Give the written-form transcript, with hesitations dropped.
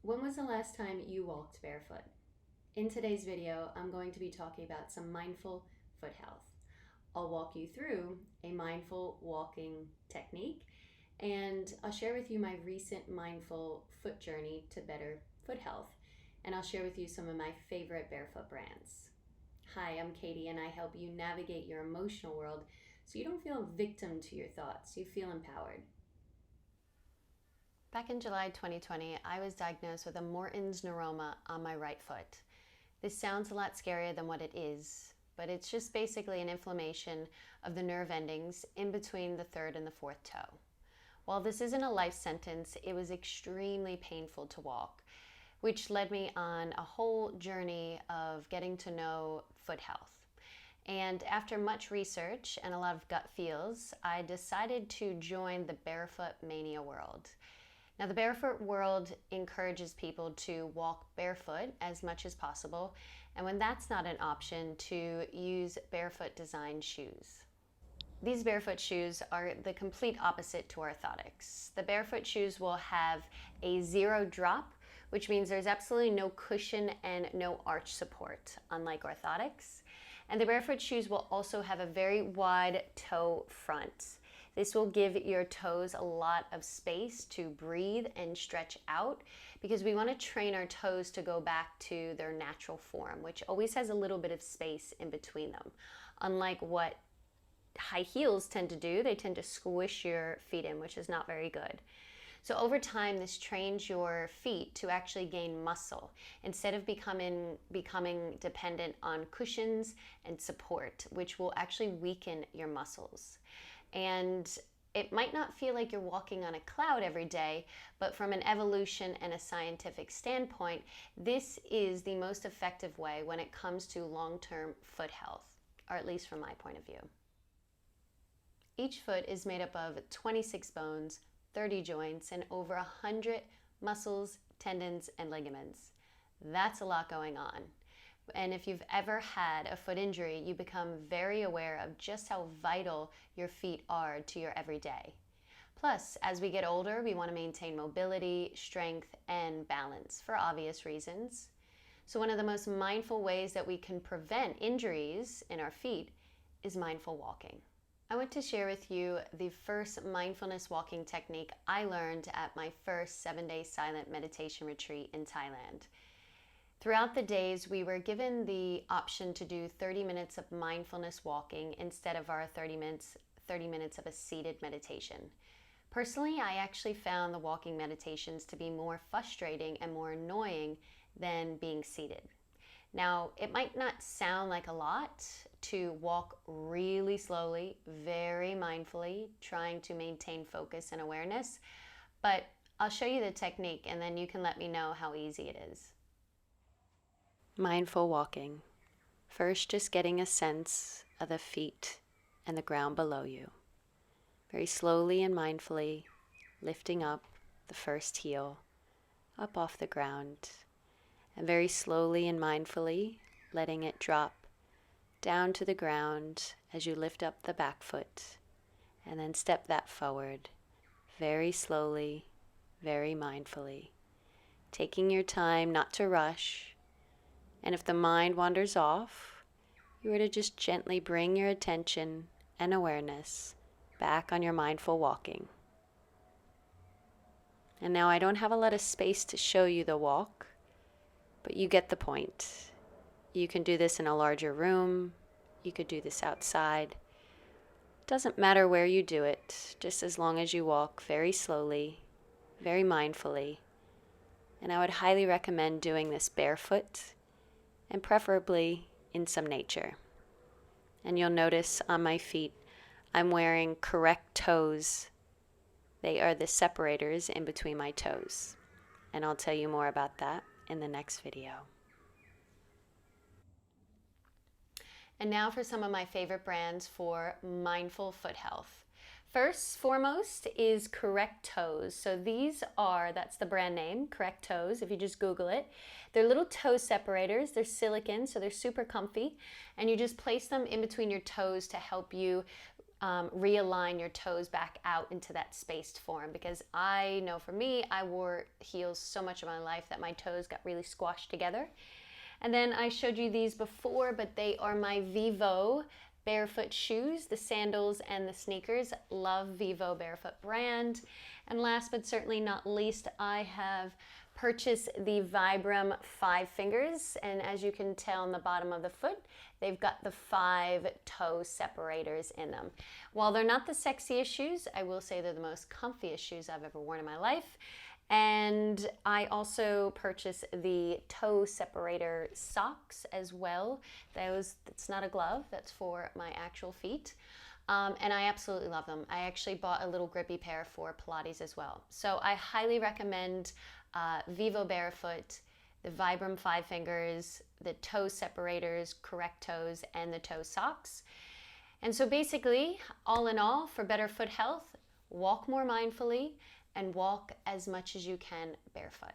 When was the last time you walked barefoot? In today's video, I'm going to be talking about some mindful foot health. I'll walk you through a mindful walking technique, and I'll share with you my recent mindful foot journey to better foot health, and I'll share with you some of my favorite barefoot brands. Hi, I'm Katie, and I help you navigate your emotional world so you don't feel a victim to your thoughts, you feel empowered. Back in July 2020, I was diagnosed with a Morton's neuroma on my right foot. This sounds a lot scarier than what it is, but it's just basically an inflammation of the nerve endings in between the third and the fourth toe. While this isn't a life sentence, it was extremely painful to walk, which led me on a whole journey of getting to know foot health. And after much research and a lot of gut feels, I decided to join the Barefoot Mania world. Now, the barefoot world encourages people to walk barefoot as much as possible, and when that's not an option, to use barefoot designed shoes. These barefoot shoes are the complete opposite to orthotics. The barefoot shoes will have a zero drop, which means there's absolutely no cushion and no arch support, unlike orthotics. And the barefoot shoes will also have a very wide toe front. This will give your toes a lot of space to breathe and stretch out, because we want to train our toes to go back to their natural form, which always has a little bit of space in between them. Unlike what high heels tend to do, they tend to squish your feet in, which is not very good. So over time, this trains your feet to actually gain muscle instead of becoming dependent on cushions and support, which will actually weaken your muscles. And it might not feel like you're walking on a cloud every day, but from an evolution and a scientific standpoint, this is the most effective way when it comes to long-term foot health, or at least from my point of view. Each foot is made up of 26 bones, 30 joints, and over 100 muscles, tendons, and ligaments. That's a lot going on. And if you've ever had a foot injury, you become very aware of just how vital your feet are to your everyday. Plus, as we get older, we want to maintain mobility, strength, and balance for obvious reasons. So one of the most mindful ways that we can prevent injuries in our feet is mindful walking. I want to share with you the first mindfulness walking technique I learned at my first 7-day silent meditation retreat in Thailand. Throughout the days, we were given the option to do 30 minutes of mindfulness walking instead of our 30 minutes of a seated meditation. Personally, I actually found the walking meditations to be more frustrating and more annoying than being seated. Now, it might not sound like a lot to walk really slowly, very mindfully, trying to maintain focus and awareness, but I'll show you the technique and then you can let me know how easy it is. Mindful walking. First, just getting a sense of the feet and the ground below you. Very slowly and mindfully lifting up the first heel up off the ground, and very slowly and mindfully letting it drop down to the ground as you lift up the back foot, and then step that forward very slowly, very mindfully, taking your time not to rush. And if the mind wanders off, you were to just gently bring your attention and awareness back on your mindful walking. And now I don't have a lot of space to show you the walk, but you get the point. You can do this in a larger room. You could do this outside. It doesn't matter where you do it, just as long as you walk very slowly, very mindfully. And I would highly recommend doing this barefoot, and preferably in some nature. And you'll notice on my feet, I'm wearing correct toes. They are the separators in between my toes. And I'll tell you more about that in the next video. And now for some of my favorite brands for mindful foot health. First, foremost is Correct Toes. So that's the brand name, Correct Toes, if you just Google it. They're little toe separators. They're silicone, so they're super comfy. And you just place them in between your toes to help you realign your toes back out into that spaced form, because I know for me, I wore heels so much of my life that my toes got really squashed together. And then I showed you these before, but they are my Vivo Barefoot shoes, the sandals and the sneakers. Love Vivo Barefoot brand. And last but certainly not least, I have purchased the Vibram 5 fingers, and as you can tell on the bottom of the foot, they've got the 5 toe separators in them. While they're not the sexiest shoes, I will say they're the most comfiest shoes I've ever worn in my life. And I also purchased the toe separator socks as well. It's not a glove, that's for my actual feet. And I absolutely love them. I actually bought a little grippy pair for Pilates as well. So I highly recommend Vivo Barefoot, the Vibram 5 fingers, the toe separators, correct toes, and the toe socks. And so basically, all in all, for better foot health, walk more mindfully and walk as much as you can barefoot.